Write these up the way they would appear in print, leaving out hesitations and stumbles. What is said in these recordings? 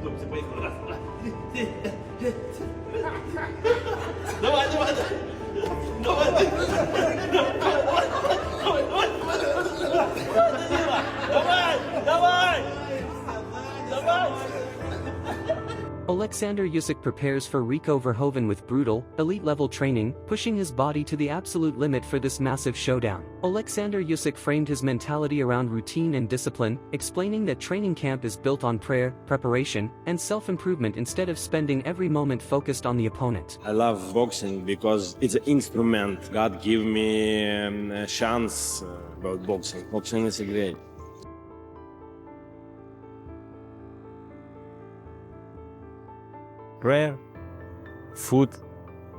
Давай, давай, давай. Oleksandr Usyk prepares for Rico Verhoeven with brutal, elite-level training, pushing his body to the absolute limit for this massive showdown. Oleksandr Usyk framed his mentality around routine and discipline, explaining that training camp is built on prayer, preparation, and self-improvement instead of spending every moment focused on the opponent. I love boxing because it's an instrument. God gave me a chance about boxing. Boxing is great. Prayer, food,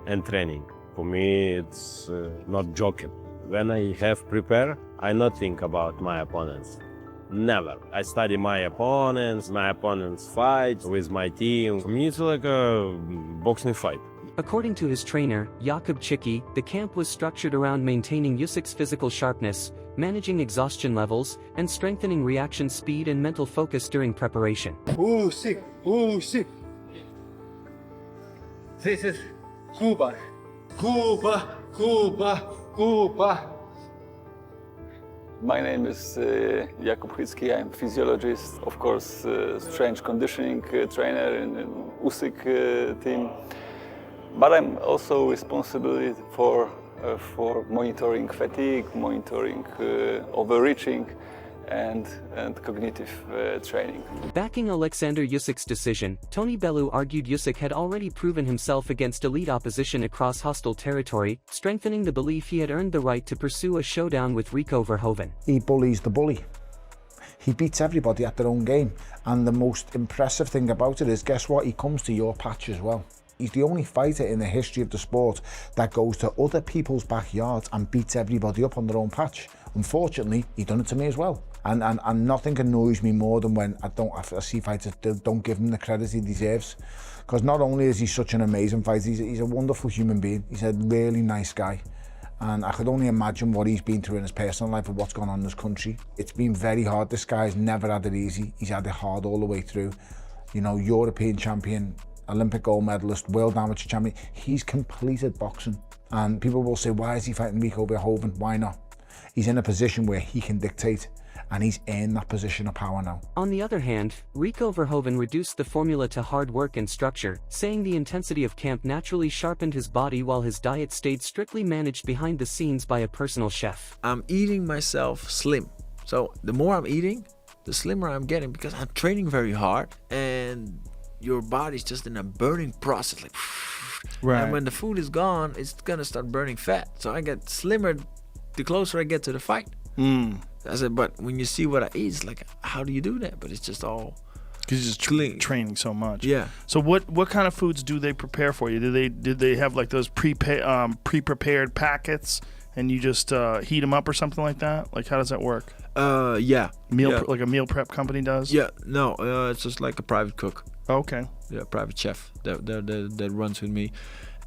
and training. For me, it's not joking. When I have prepare, I not think about my opponents. Never. I study my opponents fight with my team. For me, it's like a boxing fight. According to his trainer, Jakub Chicki, the camp was structured around maintaining Usyk's physical sharpness, managing exhaustion levels, and strengthening reaction speed and mental focus during preparation. Usyk, Usyk. This is Cuba. Cuba, Cuba, Cuba. My name is Jakub Chicki. I'm physiologist, of course, strength conditioning trainer in Usyk team. But I'm also responsible for monitoring fatigue, monitoring overreaching, and cognitive training. Backing Oleksandr Usyk's decision, Tony Bellew argued Usyk had already proven himself against elite opposition across hostile territory, strengthening the belief he had earned the right to pursue a showdown with Rico Verhoeven. He bullies the bully. He beats everybody at their own game. And the most impressive thing about it is, guess what? He comes to your patch as well. He's the only fighter in the history of the sport that goes to other people's backyards and beats everybody up on their own patch. Unfortunately, he done it to me as well. And nothing annoys me more than when I see fighters don't give him the credit he deserves. Because not only is he such an amazing fighter, he's a wonderful human being. He's a really nice guy. And I could only imagine what he's been through in his personal life and what's gone on in this country. It's been very hard. This guy's never had it easy. He's had it hard all the way through. You know, European champion, Olympic gold medalist, world amateur champion. He's completed boxing. And people will say, why is he fighting Rico Verhoeven? Why not? He's in a position where he can dictate, and he's in that position of power now. On the other hand, Rico Verhoeven reduced the formula to hard work and structure, saying the intensity of camp naturally sharpened his body while his diet stayed strictly managed behind the scenes by a personal chef. I'm eating myself slim. So the more I'm eating, the slimmer I'm getting because I'm training very hard and your body's just in a burning process. Like, right. And when the food is gone, it's gonna start burning fat. So I get slimmer the closer I get to the fight. I said, but when you see what I eat, it's like, how do you do that? But it's just all because you're just training so much. Yeah. So what kind of foods do they prepare for you? Did they have like those pre-prepared packets and you just heat them up or something like that? Like how does that work? Yeah. Like a meal prep company does? Yeah. No, it's just like a private cook. Okay. Yeah, private chef that runs with me.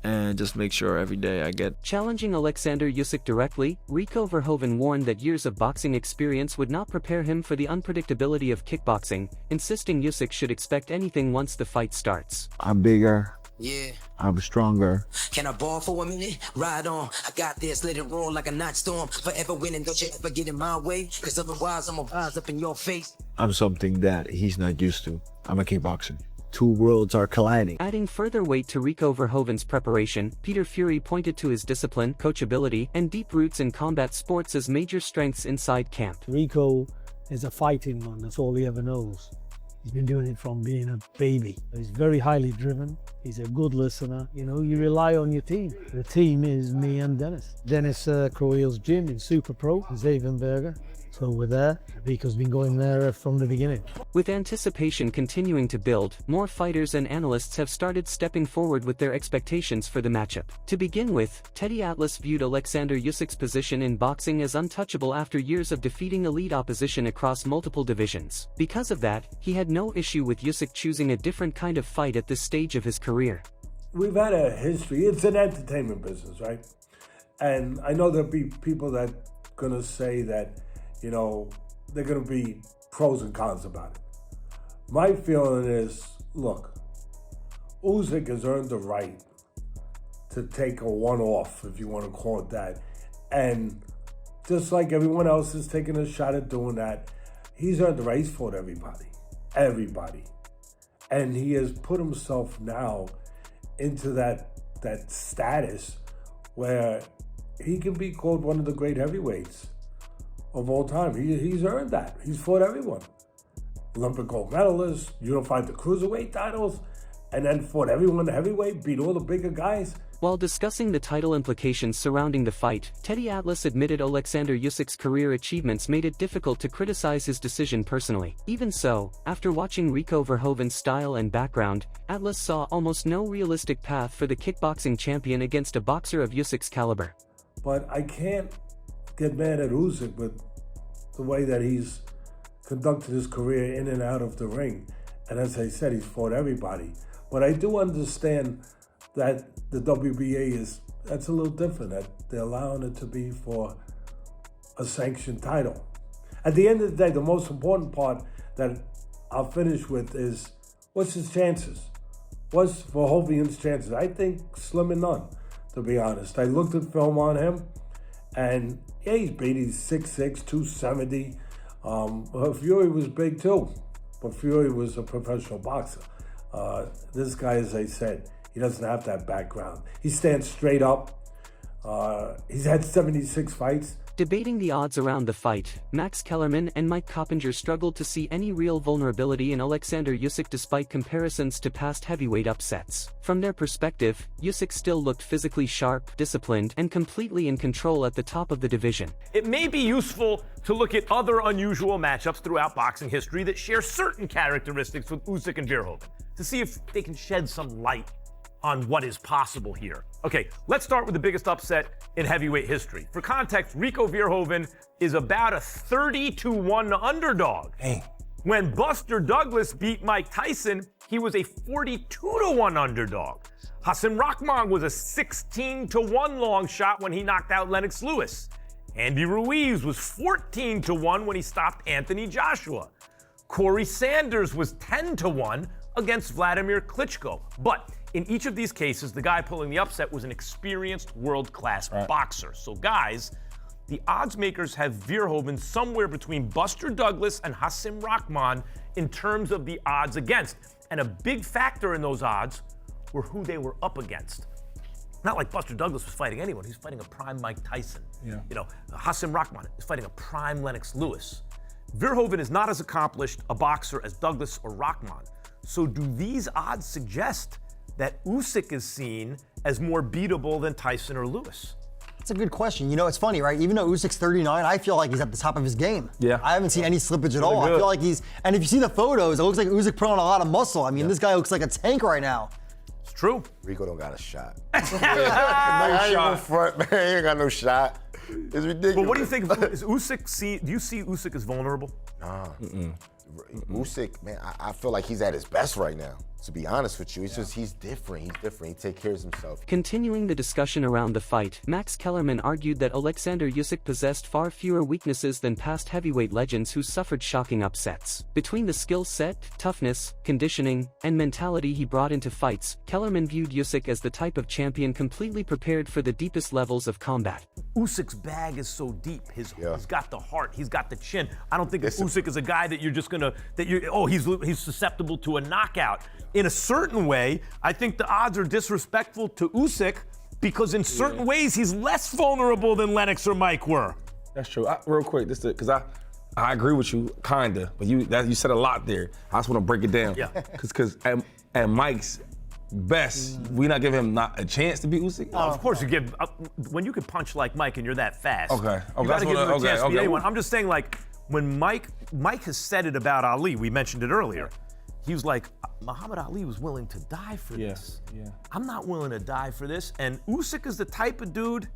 And just make sure every day I get. Challenging Oleksandr Usyk directly, Rico Verhoeven warned that years of boxing experience would not prepare him for the unpredictability of kickboxing, insisting Usyk should expect anything once the fight starts. I'm bigger. Yeah. I'm stronger. Can I ball for a minute? Ride on. I got this, let it roll like a night storm. Forever winning, don't you ever get in my way. Cause otherwise I'ma rise up in your face. I'm something that he's not used to. I'm a kickboxer. Two worlds are colliding. Adding further weight to Rico Verhoeven's preparation, Peter Fury pointed to his discipline, coachability, and deep roots in combat sports as major strengths inside camp. Rico is a fighting man, that's all he ever knows. He's been doing it from being a baby. He's very highly driven. He's a good listener. You know, you rely on your team. The team is me and Dennis. Dennis Croyle's gym in Super Pro, Zevenberger. So we're there. Rico's been going there from the beginning. With anticipation continuing to build, more fighters and analysts have started stepping forward with their expectations for the matchup. To begin with, Teddy Atlas viewed Oleksandr Usyk's position in boxing as untouchable after years of defeating elite opposition across multiple divisions. Because of that, he had no issue with Usyk choosing a different kind of fight at this stage of his career. We've had a history. It's an entertainment business, right? And I know there'll be people that are gonna say that, you know, they're going to be pros and cons about it. My feeling is, look, Usyk has earned the right to take a one-off, if you want to call it that. And just like everyone else is taking a shot at doing that, he's earned the right. He's fought everybody. Everybody. And he has put himself now into that status where he can be called one of the great heavyweights of all time. He's earned that. He's fought everyone. Olympic gold medalist, unified the cruiserweight titles, and then fought everyone heavyweight, beat all the bigger guys. While discussing the title implications surrounding the fight, Teddy Atlas admitted Oleksandr Usyk's career achievements made it difficult to criticize his decision personally. Even so, after watching Rico Verhoeven's style and background, Atlas saw almost no realistic path for the kickboxing champion against a boxer of Usyk's caliber. But I can't get mad at Usyk with the way that he's conducted his career in and out of the ring. And as I said, he's fought everybody. But I do understand that the WBA that's a little different, that they're allowing it to be for a sanctioned title. At the end of the day, the most important part that I'll finish with is, what's his chances? What's Verhoeven's chances? I think slim and none, to be honest. I looked at film on him, and yeah, he's big. He's 6'6", 270. Fury was big too, but Fury was a professional boxer. This guy, as I said, he doesn't have that background. He stands straight up. He's had 76 fights. Debating the odds around the fight, Max Kellerman and Mike Coppinger struggled to see any real vulnerability in Oleksandr Usyk despite comparisons to past heavyweight upsets. From their perspective, Usyk still looked physically sharp, disciplined, and completely in control at the top of the division. It may be useful to look at other unusual matchups throughout boxing history that share certain characteristics with Usyk and Verhoeven, to see if they can shed some light on what is possible here. Okay, let's start with the biggest upset in heavyweight history. For context, Rico Verhoeven is about a 30-1 underdog. Hey. When Buster Douglas beat Mike Tyson, he was a 42-1 underdog. Hasim Rahman was a 16-1 long shot when he knocked out Lennox Lewis. Andy Ruiz was 14-1 when he stopped Anthony Joshua. Corey Sanders was 10-1 against Vladimir Klitschko. But in each of these cases, the guy pulling the upset was an experienced world-class boxer. So guys, the odds makers have Verhoeven somewhere between Buster Douglas and Hasim Rahman in terms of the odds against. And a big factor in those odds were who they were up against. Not like Buster Douglas was fighting anyone. He's fighting a prime Mike Tyson. Yeah. You know, Hasim Rahman is fighting a prime Lennox Lewis. Verhoeven is not as accomplished a boxer as Douglas or Rahman. So do these odds suggest that Usyk is seen as more beatable than Tyson or Lewis? That's a good question. You know, it's funny, right? Even though Usyk's 39, I feel like he's at the top of his game. Yeah. I haven't seen any slippage at all. Good. I feel like and if you see the photos, it looks like Usyk put on a lot of muscle. I mean, this guy looks like a tank right now. It's true. Rico don't got a shot. No shot. Front, man. He ain't got no shot. It's ridiculous. But what do you think of is Usyk? Do you see Usyk as vulnerable? Nah. Usyk, man, I feel like he's at his best right now. To be honest with you, it's just he's different. He's different. He takes care of himself. Continuing the discussion around the fight, Max Kellerman argued that Oleksandr Usyk possessed far fewer weaknesses than past heavyweight legends who suffered shocking upsets. Between the skill set, toughness, conditioning, and mentality he brought into fights, Kellerman viewed Usyk as the type of champion completely prepared for the deepest levels of combat. Usyk's bag is so deep. He's got the heart. He's got the chin. I don't think Usyk is a guy that you're just gonna he's susceptible to a knockout. In a certain way, I think the odds are disrespectful to Usyk because in certain ways he's less vulnerable than Lennox or Mike were. That's true. Real quick, because I agree with you, kinda, but you said a lot there. I just want to break it down. Yeah. Because at Mike's best, we not giving him not a chance to beat Usyk. Of course, you give when you can punch like Mike and you're that fast. Okay. You got to give him a chance to beat anyone. I'm just saying, like when Mike has said it about Ali. We mentioned it earlier. He was like, Muhammad Ali was willing to die for this. Yeah. I'm not willing to die for this. And Usyk is the type of dude,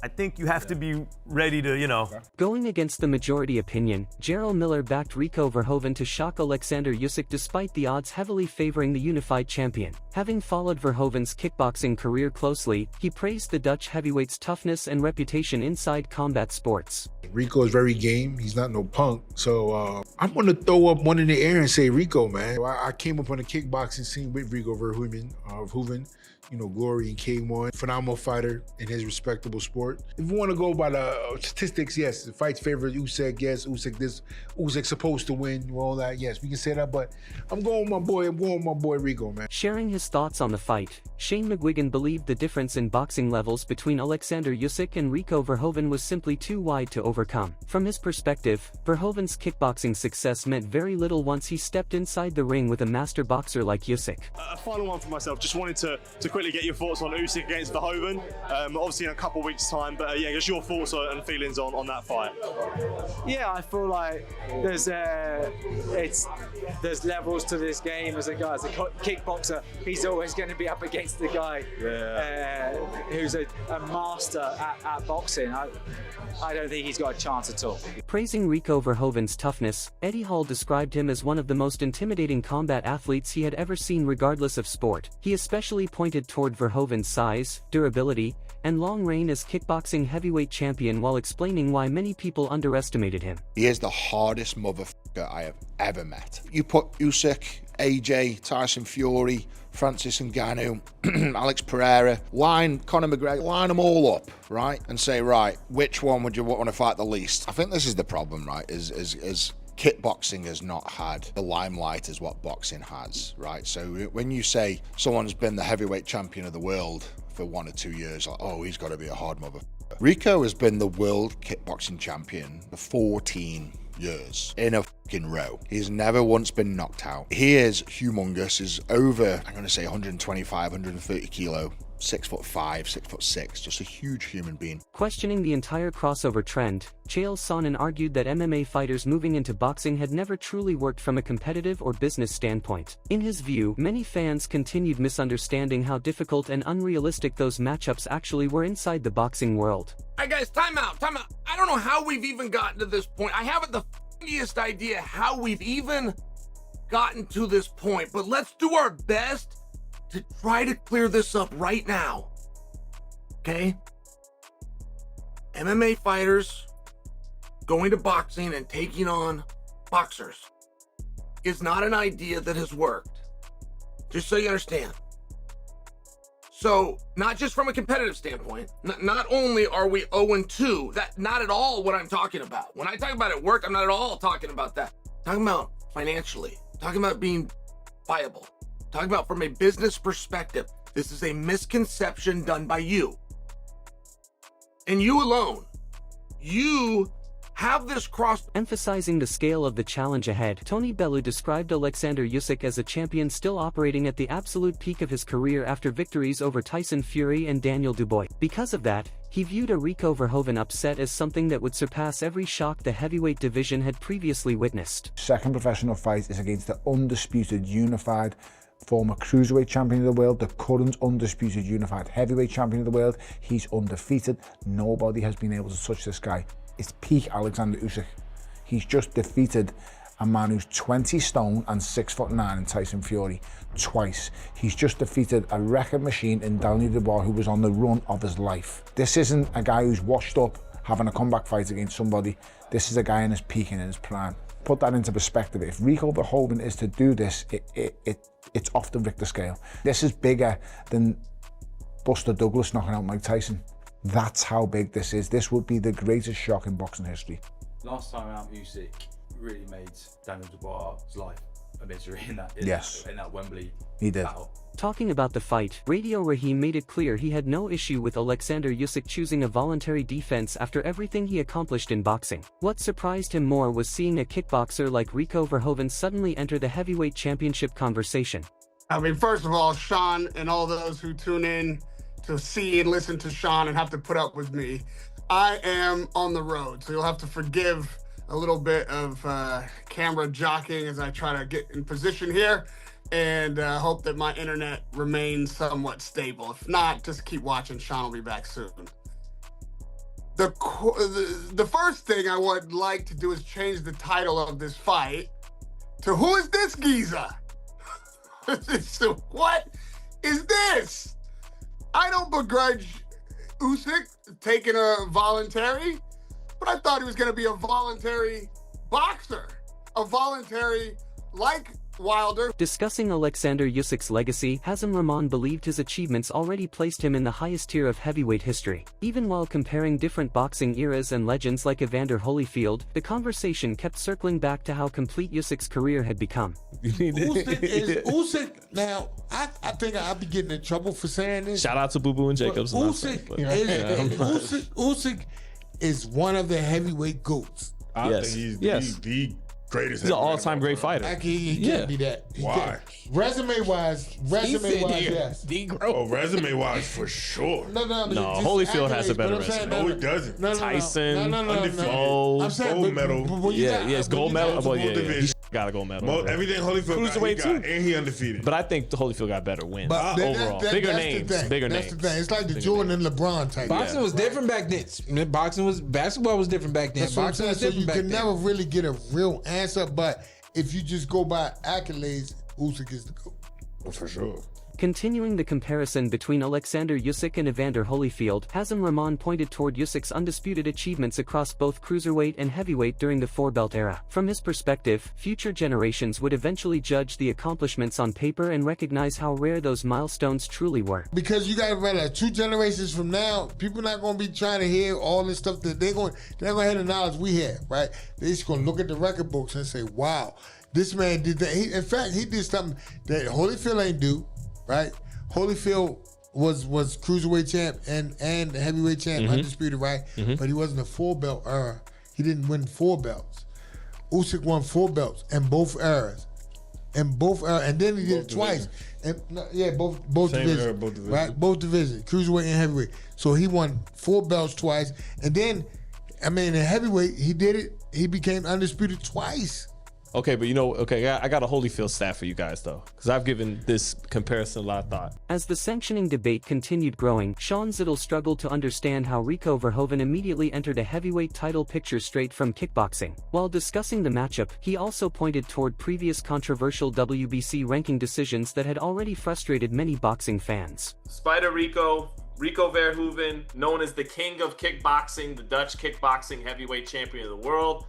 I think you have to be ready to, you know. Going against the majority opinion, Gerald Miller backed Rico Verhoeven to shock Oleksandr Usyk despite the odds heavily favoring the unified champion. Having followed Verhoeven's kickboxing career closely, he praised the Dutch heavyweight's toughness and reputation inside combat sports. Rico is very game. He's not no punk. So I'm going to throw up one in the air and say Rico, man. I came up on the kickboxing scene with Rico Verhoeven. You know, Glory and K1, phenomenal fighter in his respectable sport. If you want to go by the statistics, yes, the fight's favorite Usyk, yes, Usyk's supposed to win, all that, yes, we can say that, but I'm going with my boy Rico, man. Sharing his thoughts on the fight, Shane McGuigan believed the difference in boxing levels between Oleksandr Usyk and Rico Verhoeven was simply too wide to overcome. From his perspective, Verhoeven's kickboxing success meant very little once he stepped inside the ring with a master boxer like Usyk. A final one for myself, just wanted to quickly get your thoughts on Usyk against Verhoeven, obviously in a couple of weeks' time, but yeah, just your thoughts and feelings on that fight. Yeah, I feel like there's levels to this game. As a kickboxer, he's always going to be up against the guy who's a master at boxing. I don't think he's got a chance at all. Praising Rico Verhoeven's toughness, Eddie Hall described him as one of the most intimidating combat athletes he had ever seen regardless of sport. He especially pointed toward Verhoeven's size, durability, and long reign as kickboxing heavyweight champion while explaining why many people underestimated him. He is the hardest motherfucker I have ever met. You put Usyk, AJ, Tyson Fury, Francis Ngannou, Alex Pereira, Conor McGregor, line them all up, right? And say, right, which one would you want to fight the least? I think this is the problem, right? Is kickboxing has not had the limelight as what boxing has, right? So when you say someone's been the heavyweight champion of the world for 1 or 2 years, like, oh, he's got to be a hard motherfucker. Rico has been the world kickboxing champion for 14 years in a fucking row. He's never once been knocked out. He is humongous. He's over, I'm going to say 125, 130 kilo. 6'5", 6'6", just a huge human being. Questioning the entire crossover trend, Chael Sonnen argued that MMA fighters moving into boxing had never truly worked from a competitive or business standpoint. In his view, many fans continued misunderstanding how difficult and unrealistic those matchups actually were inside the boxing world. Alright guys, time out. I don't know how we've even gotten to this point. I haven't the f***iest idea how we've even gotten to this point, but let's do our best to try to clear this up right now, okay? MMA fighters going to boxing and taking on boxers is not an idea that has worked, just so you understand. So, not just from a competitive standpoint, not only are we 0-2, that's not at all what I'm talking about. When I talk about it work, I'm not at all talking about that. I'm talking about financially, I'm talking about being viable. Talking about from a business perspective, this is a misconception done by you. And you alone. You have this cross. Emphasizing the scale of the challenge ahead, Tony Bellew described Oleksandr Usyk as a champion still operating at the absolute peak of his career after victories over Tyson Fury and Daniel Dubois. Because of that, he viewed a Rico Verhoeven upset as something that would surpass every shock the heavyweight division had previously witnessed. Second professional fight is against the undisputed unified former cruiserweight champion of the world, the current undisputed unified heavyweight champion of the world. He's undefeated. Nobody has been able to touch this guy. It's peak Oleksander Usyk. He's just defeated a man who's 20 stone and 6'9" in Tyson Fury twice. He's just defeated a record machine in Daniel Dubois who was on the run of his life. This isn't a guy who's washed up having a comeback fight against somebody. This is a guy in his peak and in his prime. Put that into perspective. If Rico Verhoeven is to do this, it's off the Richter scale. This is bigger than Buster Douglas knocking out Mike Tyson. That's how big this is. This would be the greatest shock in boxing history. Last time out, Usyk really made Daniel Dubois' life a misery in that Wembley battle. Talking about the fight, Radio Raheem made it clear he had no issue with Oleksandr Usyk choosing a voluntary defense after everything he accomplished in boxing. What surprised him more was seeing a kickboxer like Rico Verhoeven suddenly enter the heavyweight championship conversation. I mean, first of all, Sean and all those who tune in to see and listen to Sean and have to put up with me, I am on the road, so you'll have to forgive a little bit of camera jockeying as I try to get in position here. And hope that my internet remains somewhat stable. If not, just keep watching. Sean will be back soon. the first thing I would like to do is change the title of this fight to "Who is this Giza?" So what is this? I don't begrudge Usyk taking a voluntary, but I thought he was going to be a voluntary boxer, a voluntary like Wilder. Discussing Oleksandr Usyk's legacy, Hazem Rahman believed his achievements already placed him in the highest tier of heavyweight history. Even while comparing different boxing eras and legends like Evander Holyfield, the conversation kept circling back to how complete Usyk's career had become. Usyk, now, I think I'll be getting in trouble for saying this. Shout out to Boo Boo and Jacobs. Usyk is one of the heavyweight GOATs. I think he's the greatest. He's an all-time great fighter. He can't be that. Why? Resume-wise, yes. Resume-wise, for sure. No, Holyfield has a better resume. No, he doesn't. Tyson, undefeated, gold medal. It's gold medal. Well, yeah. He got a gold medal. Everything Holyfield got, and he undefeated. But I think the Holyfield got better wins overall. Bigger names. That's the thing. It's like the Jordan and LeBron type. Boxing was different back then. Basketball was different back then. That's what I'm saying. So you can never really get a real answer, but if you just go by accolades, Usyk is the GOAT. For sure. Continuing the comparison between Oleksandr Usyk and Evander Holyfield, Hazem Rahman pointed toward Usyk's undisputed achievements across both cruiserweight and heavyweight during the four-belt era. From his perspective, future generations would eventually judge the accomplishments on paper and recognize how rare those milestones truly were. Because you got to remember, 2 generations from now, people not going to be trying to hear all this stuff that they're going to have the knowledge we have, right? They're just going to look at the record books and say, wow, this man did that. In fact, he did something that Holyfield ain't do. Right, Holyfield was cruiserweight champ and heavyweight champ, undisputed, right? But he wasn't a 4-belt era. He didn't win 4 belts. Usyk won 4 belts in both eras, and then he did it twice. And both divisions, right? Both divisions, cruiserweight and heavyweight. So he won 4 belts twice, and then, in heavyweight, he did it. He became undisputed twice. Okay, but I got a Holyfield stat for you guys, though, because I've given this comparison a lot of thought. As the sanctioning debate continued growing, Sean Zittel struggled to understand how Rico Verhoeven immediately entered a heavyweight title picture straight from kickboxing. While discussing the matchup, he also pointed toward previous controversial WBC ranking decisions that had already frustrated many boxing fans. Spider Rico Verhoeven, known as the king of kickboxing, the Dutch kickboxing heavyweight champion of the world.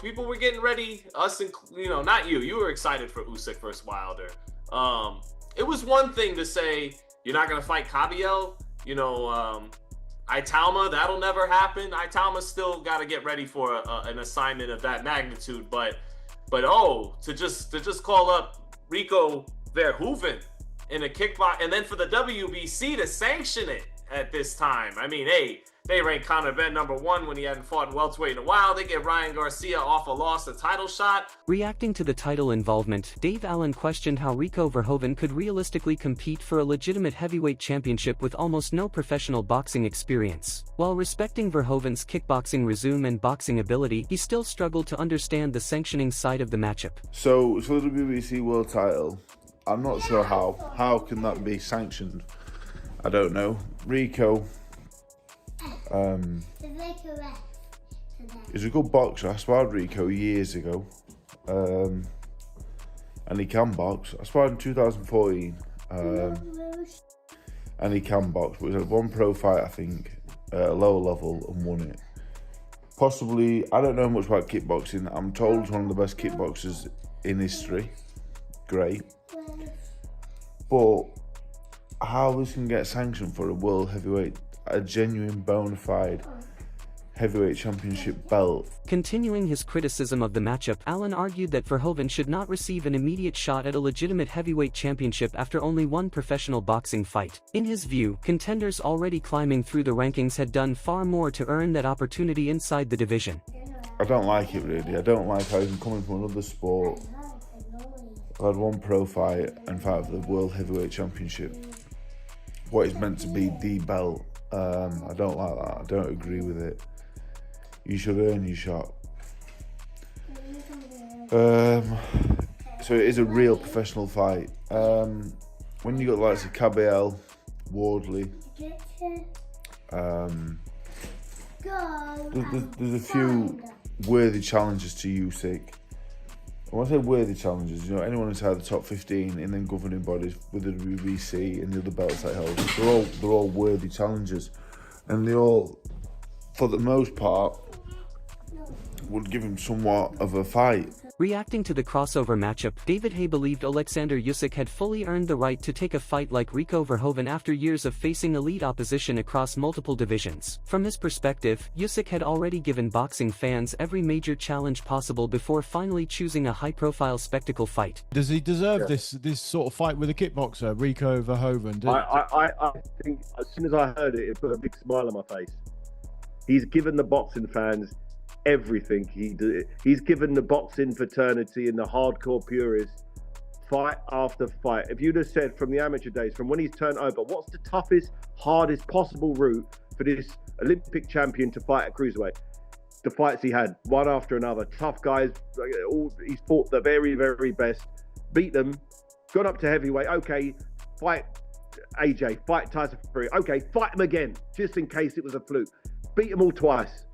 People were getting ready, not you. You were excited for Usyk versus Wilder. It was one thing to say, you're not going to fight Kabiel. Italma, that'll never happen. Italma's still got to get ready for an assignment of that magnitude. But to just call up Rico Verhoeven in a kickbox, and then for the WBC to sanction it at this time. They ranked Conor Ben #1 when he hadn't fought in welterweight in a while. They get Ryan Garcia off a title shot. Reacting to the title involvement, Dave Allen questioned how Rico Verhoeven could realistically compete for a legitimate heavyweight championship with almost no professional boxing experience. While respecting Verhoeven's kickboxing resume and boxing ability, he still struggled to understand the sanctioning side of the matchup. So the WBC world title, I'm not sure how can that be sanctioned? I don't know. Rico, he's a good boxer. I sparred Rico years ago, and he can box. I sparred in 2014, and he can box. But he had 1 pro fight, I think, at a lower level, and won it. Possibly, I don't know much about kickboxing. I'm told he's one of the best kickboxers in history. Great, but how this can get sanctioned for a world heavyweight, a genuine bona fide heavyweight championship belt? Continuing his criticism of the matchup, Allen argued that Verhoeven should not receive an immediate shot at a legitimate heavyweight championship after only 1 professional boxing fight. In his view, contenders already climbing through the rankings had done far more to earn that opportunity inside the division. I don't like it, really. I don't like how he's coming from another sport. I had 1 pro fight and fight for the World Heavyweight Championship. What is meant to be the belt. I don't like that. I don't agree with it. You should earn your shot. So it is a real professional fight. When you got the likes of Kabiel, Wardley, there's a few worthy challenges to Usyk. When I say worthy challenges, you know, anyone inside the top 15 and then governing bodies with the WBC and the other belts that holds, they're all worthy challenges, and they all, for the most part, would give him somewhat of a fight. Reacting to the crossover matchup, David Hay believed Oleksander Usyk had fully earned the right to take a fight like Rico Verhoeven after years of facing elite opposition across multiple divisions. From his perspective, Usyk had already given boxing fans every major challenge possible before finally choosing a high-profile spectacle fight. Does he deserve this sort of fight with a kickboxer, Rico Verhoeven? I think as soon as I heard it, it put a big smile on my face. He's given the boxing fans everything. He's given the boxing fraternity and the hardcore purists fight after fight. If you'd have said from the amateur days, from when he's turned over, what's the toughest, hardest possible route for this Olympic champion to fight at cruiserweight? The fights he had, one after another, tough guys. He's fought the very, very best, beat them, got up to heavyweight. Okay, fight AJ, fight Tyson Fury. Okay, fight him again, just in case it was a fluke. Beat them all twice.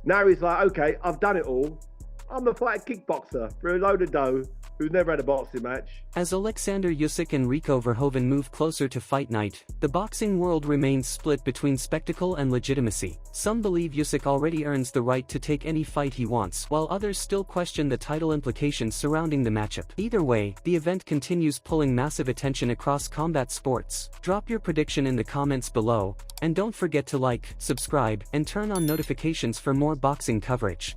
Now he's like, okay, I've done it all. I'm a fight kickboxer for a load of dough who's never had a boxing match. As Oleksander Usyk and Rico Verhoeven move closer to fight night, the boxing world remains split between spectacle and legitimacy. Some believe Usyk already earns the right to take any fight he wants, while others still question the title implications surrounding the matchup. Either way, the event continues pulling massive attention across combat sports. Drop your prediction in the comments below, and don't forget to like, subscribe, and turn on notifications for more boxing coverage.